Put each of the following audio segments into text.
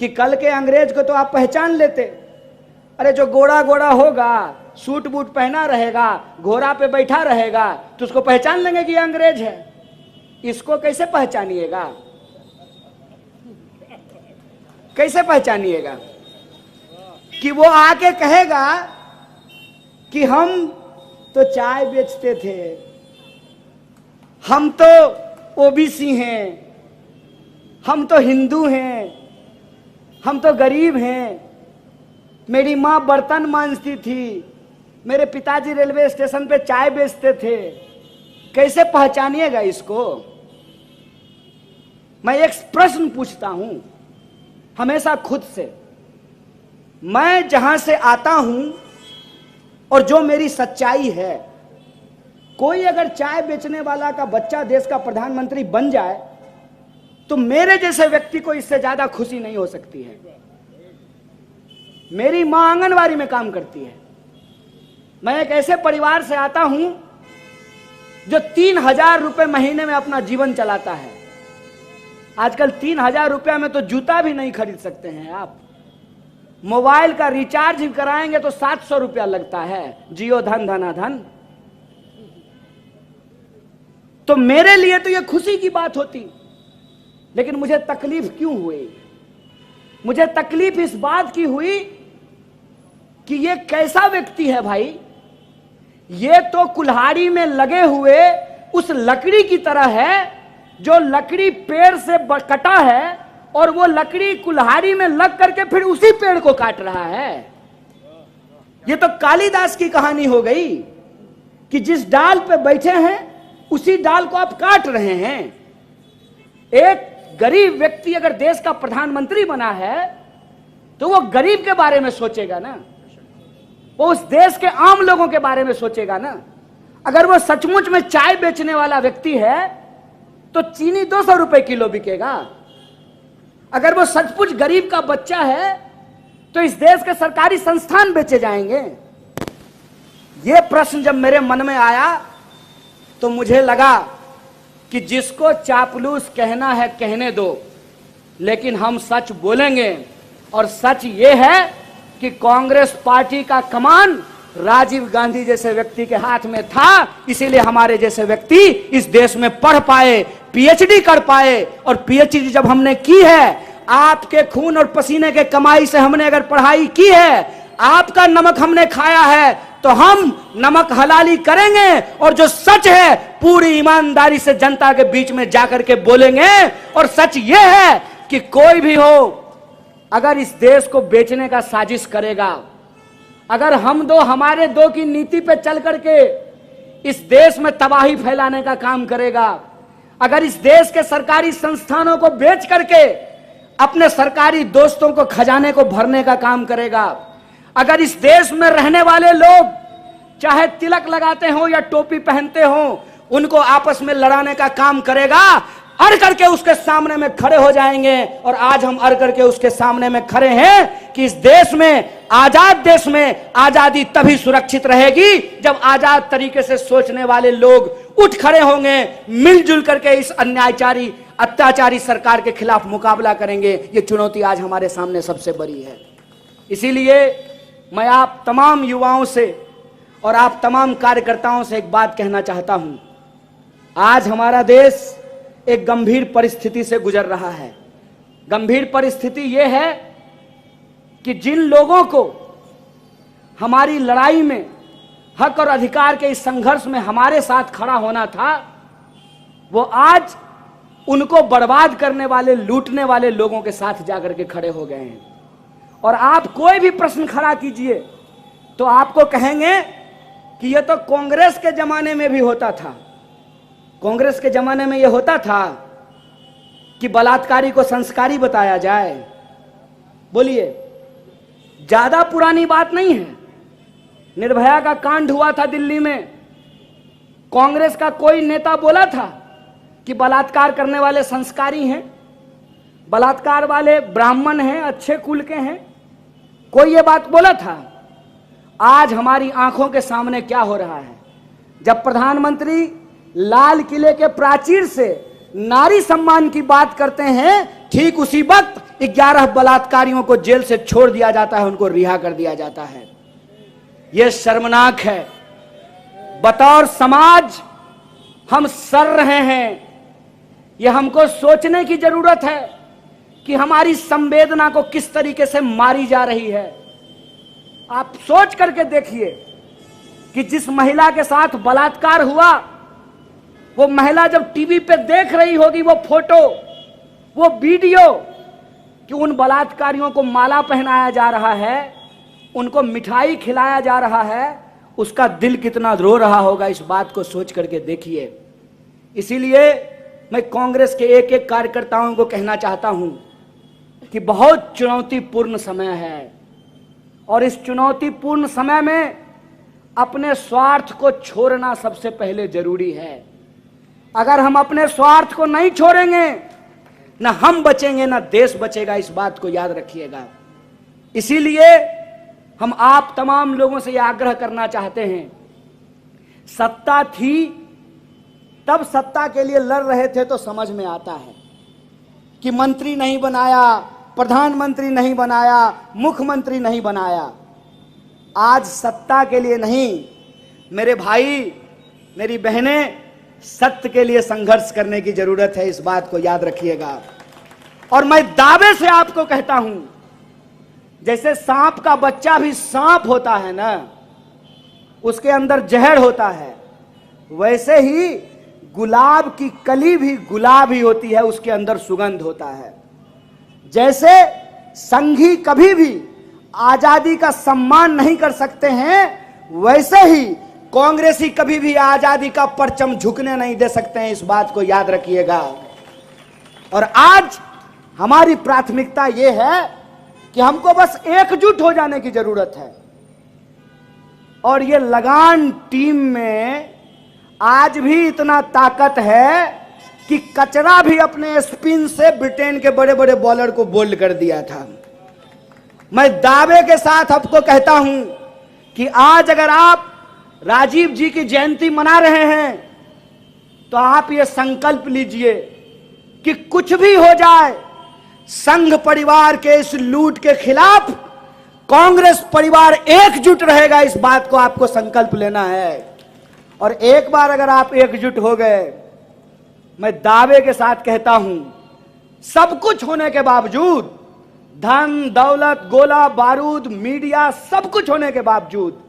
कि कल के अंग्रेज को तो आप पहचान लेते। अरे जो गोरा गोरा होगा, सूट बूट पहना रहेगा, घोड़ा पे बैठा रहेगा, तो उसको पहचान लेंगे कि ये अंग्रेज है। इसको कैसे पहचानिएगा? कैसे पहचानिएगा? कि वो आके कहेगा कि हम तो चाय बेचते थे, हम तो ओबीसी हैं, हम तो हिंदू हैं, हम तो गरीब हैं, मेरी माँ बर्तन मांजती थी, मेरे पिताजी रेलवे स्टेशन पे चाय बेचते थे। कैसे पहचानिएगा इसको? मैं एक प्रश्न पूछता हूं हमेशा खुद से। मैं जहां से आता हूं और जो मेरी सच्चाई है, कोई अगर चाय बेचने वाला का बच्चा देश का प्रधानमंत्री बन जाए तो मेरे जैसे व्यक्ति को इससे ज्यादा खुशी नहीं हो सकती है। मेरी मां आंगनवाड़ी में काम करती है। मैं एक ऐसे परिवार से आता हूं जो 3,000 रुपए महीने में अपना जीवन चलाता है। आजकल 3,000 रुपया में तो जूता भी नहीं खरीद सकते हैं आप। मोबाइल का रिचार्ज भी कराएंगे तो 700 रुपया लगता है, जियो धन धनाधन। तो मेरे लिए तो यह खुशी की बात होती, लेकिन मुझे तकलीफ क्यों हुई? मुझे तकलीफ इस बात की हुई कि ये कैसा व्यक्ति है भाई। ये तो कुल्हाड़ी में लगे हुए उस लकड़ी की तरह है जो लकड़ी पेड़ से कटा है और वो लकड़ी कुल्हाड़ी में लग करके फिर उसी पेड़ को काट रहा है। ये तो कालिदास की कहानी हो गई कि जिस डाल पे बैठे हैं उसी डाल को आप काट रहे हैं। एक गरीब व्यक्ति अगर देश का प्रधानमंत्री बना है तो वो गरीब के बारे में सोचेगा ना, वो उस देश के आम लोगों के बारे में सोचेगा ना। अगर वो सचमुच में चाय बेचने वाला व्यक्ति है तो चीनी 200 रुपए किलो बिकेगा। अगर वो सचमुच गरीब का बच्चा है तो इस देश के सरकारी संस्थान बेचे जाएंगे। ये प्रश्न जब मेरे मन में आया तो मुझे लगा कि जिसको चापलूस कहना है कहने दो, लेकिन हम सच बोलेंगे। और सच ये है कि कांग्रेस पार्टी का कमान राजीव गांधी जैसे व्यक्ति के हाथ में था, इसीलिए हमारे जैसे व्यक्ति इस देश में पढ़ पाए, पीएचडी कर पाए। और पीएचडी जब हमने की है, आपके खून और पसीने के कमाई से हमने अगर पढ़ाई की है, आपका नमक हमने खाया है, तो हम नमक हलाली करेंगे और जो सच है पूरी ईमानदारी से जनता के बीच में जाकर के बोलेंगे। और सच यह है कि कोई भी हो अगर इस देश को बेचने का साजिश करेगा, अगर हम दो हमारे दो की नीति पे चल करके इस देश में तबाही फैलाने का काम करेगा, अगर इस देश के सरकारी संस्थानों को बेच करके अपने सरकारी दोस्तों को खजाने को भरने का काम करेगा, अगर इस देश में रहने वाले लोग चाहे तिलक लगाते हो या टोपी पहनते हो उनको आपस में लड़ाने का काम करेगा, अड़ करके उसके सामने में खड़े हो जाएंगे। और आज हम अड़ करके उसके सामने में खड़े हैं कि इस देश में, आजाद देश में, आजादी तभी सुरक्षित रहेगी जब आजाद तरीके से सोचने वाले लोग उठ खड़े होंगे, मिलजुल करके इस अन्यायकारी अत्याचारी सरकार के खिलाफ मुकाबला करेंगे। ये चुनौती आज हमारे सामने सबसे बड़ी है। इसीलिए मैं आप तमाम युवाओं से और आप तमाम कार्यकर्ताओं से एक बात कहना चाहता हूं। आज हमारा देश एक गंभीर परिस्थिति से गुजर रहा है। गंभीर परिस्थिति यह है कि जिन लोगों को हमारी लड़ाई में, हक और अधिकार के इस संघर्ष में हमारे साथ खड़ा होना था, वो आज उनको बर्बाद करने वाले, लूटने वाले लोगों के साथ जाकर के खड़े हो गए हैं। और आप कोई भी प्रश्न खड़ा कीजिए तो आपको कहेंगे कि यह तो कांग्रेस के जमाने में भी होता था। कांग्रेस के जमाने में यह होता था कि बलात्कारी को संस्कारी बताया जाए। बोलिए, ज्यादा पुरानी बात नहीं है। निर्भया का कांड हुआ था दिल्ली में, कांग्रेस का कोई नेता बोला था कि बलात्कार करने वाले संस्कारी हैं, बलात्कार वाले ब्राह्मण हैं, अच्छे कुल के हैं? कोई ये बात बोला था? आज हमारी आंखों के सामने क्या हो रहा है? जब प्रधानमंत्री लाल किले के प्राचीर से नारी सम्मान की बात करते हैं, ठीक उसी वक्त 11 बलात्कारियों को जेल से छोड़ दिया जाता है, उनको रिहा कर दिया जाता है। यह शर्मनाक है। बतौर समाज हम सड़ रहे हैं। यह हमको सोचने की जरूरत है कि हमारी संवेदना को किस तरीके से मारी जा रही है। आप सोच करके देखिए कि जिस महिला के साथ बलात्कार हुआ, वो महिला जब टीवी पे देख रही होगी वो फोटो, वो वीडियो कि उन बलात्कारियों को माला पहनाया जा रहा है, उनको मिठाई खिलाया जा रहा है, उसका दिल कितना रो रहा होगा, इस बात को सोच करके देखिए। इसीलिए मैं कांग्रेस के एक एक कार्यकर्ताओं को कहना चाहता हूं कि बहुत चुनौतीपूर्ण समय है और इस चुनौतीपूर्ण समय में अपने स्वार्थ को छोड़ना सबसे पहले जरूरी है। अगर हम अपने स्वार्थ को नहीं छोड़ेंगे, ना हम बचेंगे ना देश बचेगा, इस बात को याद रखिएगा। इसीलिए हम आप तमाम लोगों से यह आग्रह करना चाहते हैं, सत्ता थी तब सत्ता के लिए लड़ रहे थे तो समझ में आता है कि मंत्री नहीं बनाया, प्रधानमंत्री नहीं बनाया, मुख्यमंत्री नहीं बनाया। आज सत्ता के लिए नहीं, मेरे भाई मेरी बहनें, सत्य के लिए संघर्ष करने की जरूरत है, इस बात को याद रखिएगा। और मैं दावे से आपको कहता हूं, जैसे सांप का बच्चा भी सांप होता है ना, उसके अंदर जहर होता है, वैसे ही गुलाब की कली भी गुलाब ही होती है, उसके अंदर सुगंध होता है। जैसे संघी कभी भी आजादी का सम्मान नहीं कर सकते हैं, वैसे ही कांग्रेसी कभी भी आजादी का परचम झुकने नहीं दे सकते हैं, इस बात को याद रखिएगा। और आज हमारी प्राथमिकता यह है कि हमको बस एकजुट हो जाने की जरूरत है। और ये लगान टीम में आज भी इतना ताकत है कि कचरा भी अपने स्पिन से ब्रिटेन के बड़े बड़े बॉलर को बोल्ड कर दिया था। मैं दावे के साथ आपको कहता हूं कि आज अगर आप राजीव जी की जयंती मना रहे हैं तो आप ये संकल्प लीजिए कि कुछ भी हो जाए, संघ परिवार के इस लूट के खिलाफ कांग्रेस परिवार एकजुट रहेगा, इस बात को आपको संकल्प लेना है। और एक बार अगर आप एकजुट हो गए, मैं दावे के साथ कहता हूं, सब कुछ होने के बावजूद, धन दौलत गोला बारूद मीडिया सब कुछ होने के बावजूद,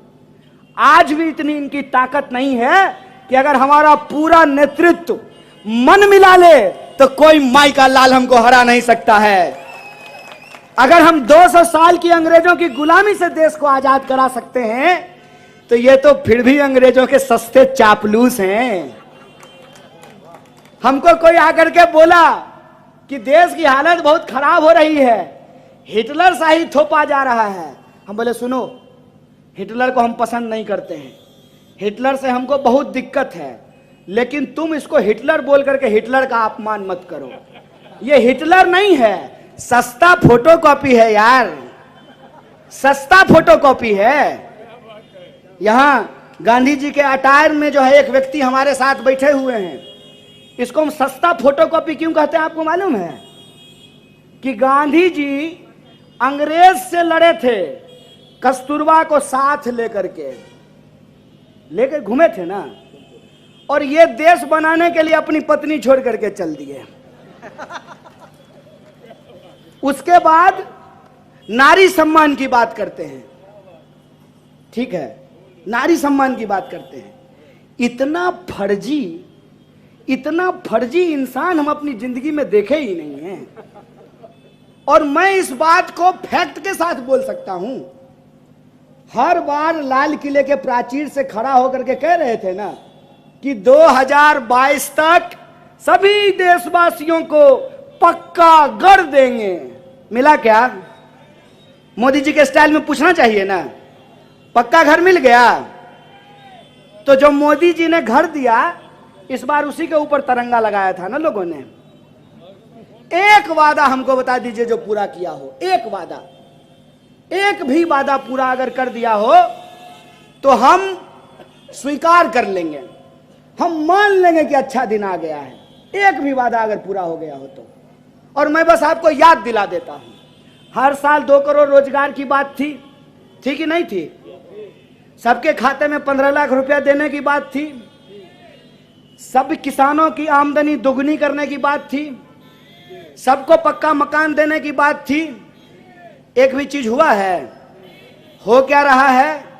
आज भी इतनी इनकी ताकत नहीं है कि अगर हमारा पूरा नेतृत्व मन मिला ले तो कोई माई का लाल हमको हरा नहीं सकता है। अगर हम 200 साल की अंग्रेजों की गुलामी से देश को आजाद करा सकते हैं तो ये तो फिर भी अंग्रेजों के सस्ते चापलूस हैं। हमको कोई आकर के बोला कि देश की हालत बहुत खराब हो रही है, हिटलर शाही थोपा जा रहा है। हम बोले सुनो, हिटलर को हम पसंद नहीं करते हैं, हिटलर से हमको बहुत दिक्कत है, लेकिन तुम इसको हिटलर बोल करके हिटलर का अपमान मत करो। ये हिटलर नहीं है, सस्ता फोटोकॉपी है यार, सस्ता फोटोकॉपी है। यहां गांधी जी के अटायर में जो है एक व्यक्ति हमारे साथ बैठे हुए हैं, इसको हम सस्ता फोटोकॉपी क्यों कहते हैं आपको मालूम है? कि गांधी जी अंग्रेज से लड़े थे, कस्तूरबा को साथ लेकर घूमे थे ना, और ये देश बनाने के लिए अपनी पत्नी छोड़ करके चल दिए। उसके बाद नारी सम्मान की बात करते हैं, ठीक है, नारी सम्मान की बात करते हैं। इतना फर्जी इंसान हम अपनी जिंदगी में देखे ही नहीं हैं। और मैं इस बात को फैक्ट के साथ बोल सकता हूं। हर बार लाल किले के प्राचीर से खड़ा होकर के कह रहे थे ना कि 2022 तक सभी देशवासियों को पक्का घर देंगे। मिला क्या? मोदी जी के स्टाइल में पूछना चाहिए ना, पक्का घर मिल गया? तो जो मोदी जी ने घर दिया, इस बार उसी के ऊपर तिरंगा लगाया था ना लोगों ने। एक वादा हमको बता दीजिए जो पूरा किया हो, एक वादा, एक भी वादा पूरा अगर कर दिया हो तो हम स्वीकार कर लेंगे, हम मान लेंगे कि अच्छा दिन आ गया है। एक भी वादा अगर पूरा हो गया हो तो और मैं बस आपको याद दिला देता हूं, हर साल 2 करोड़ रोजगार की बात थी कि नहीं थी? सबके खाते में 15 लाख रुपया देने की बात थी, सब किसानों की आमदनी दोगुनी करने की बात थी, सबको पक्का मकान देने की बात थी। एक भी चीज हुआ है? हो क्या रहा है?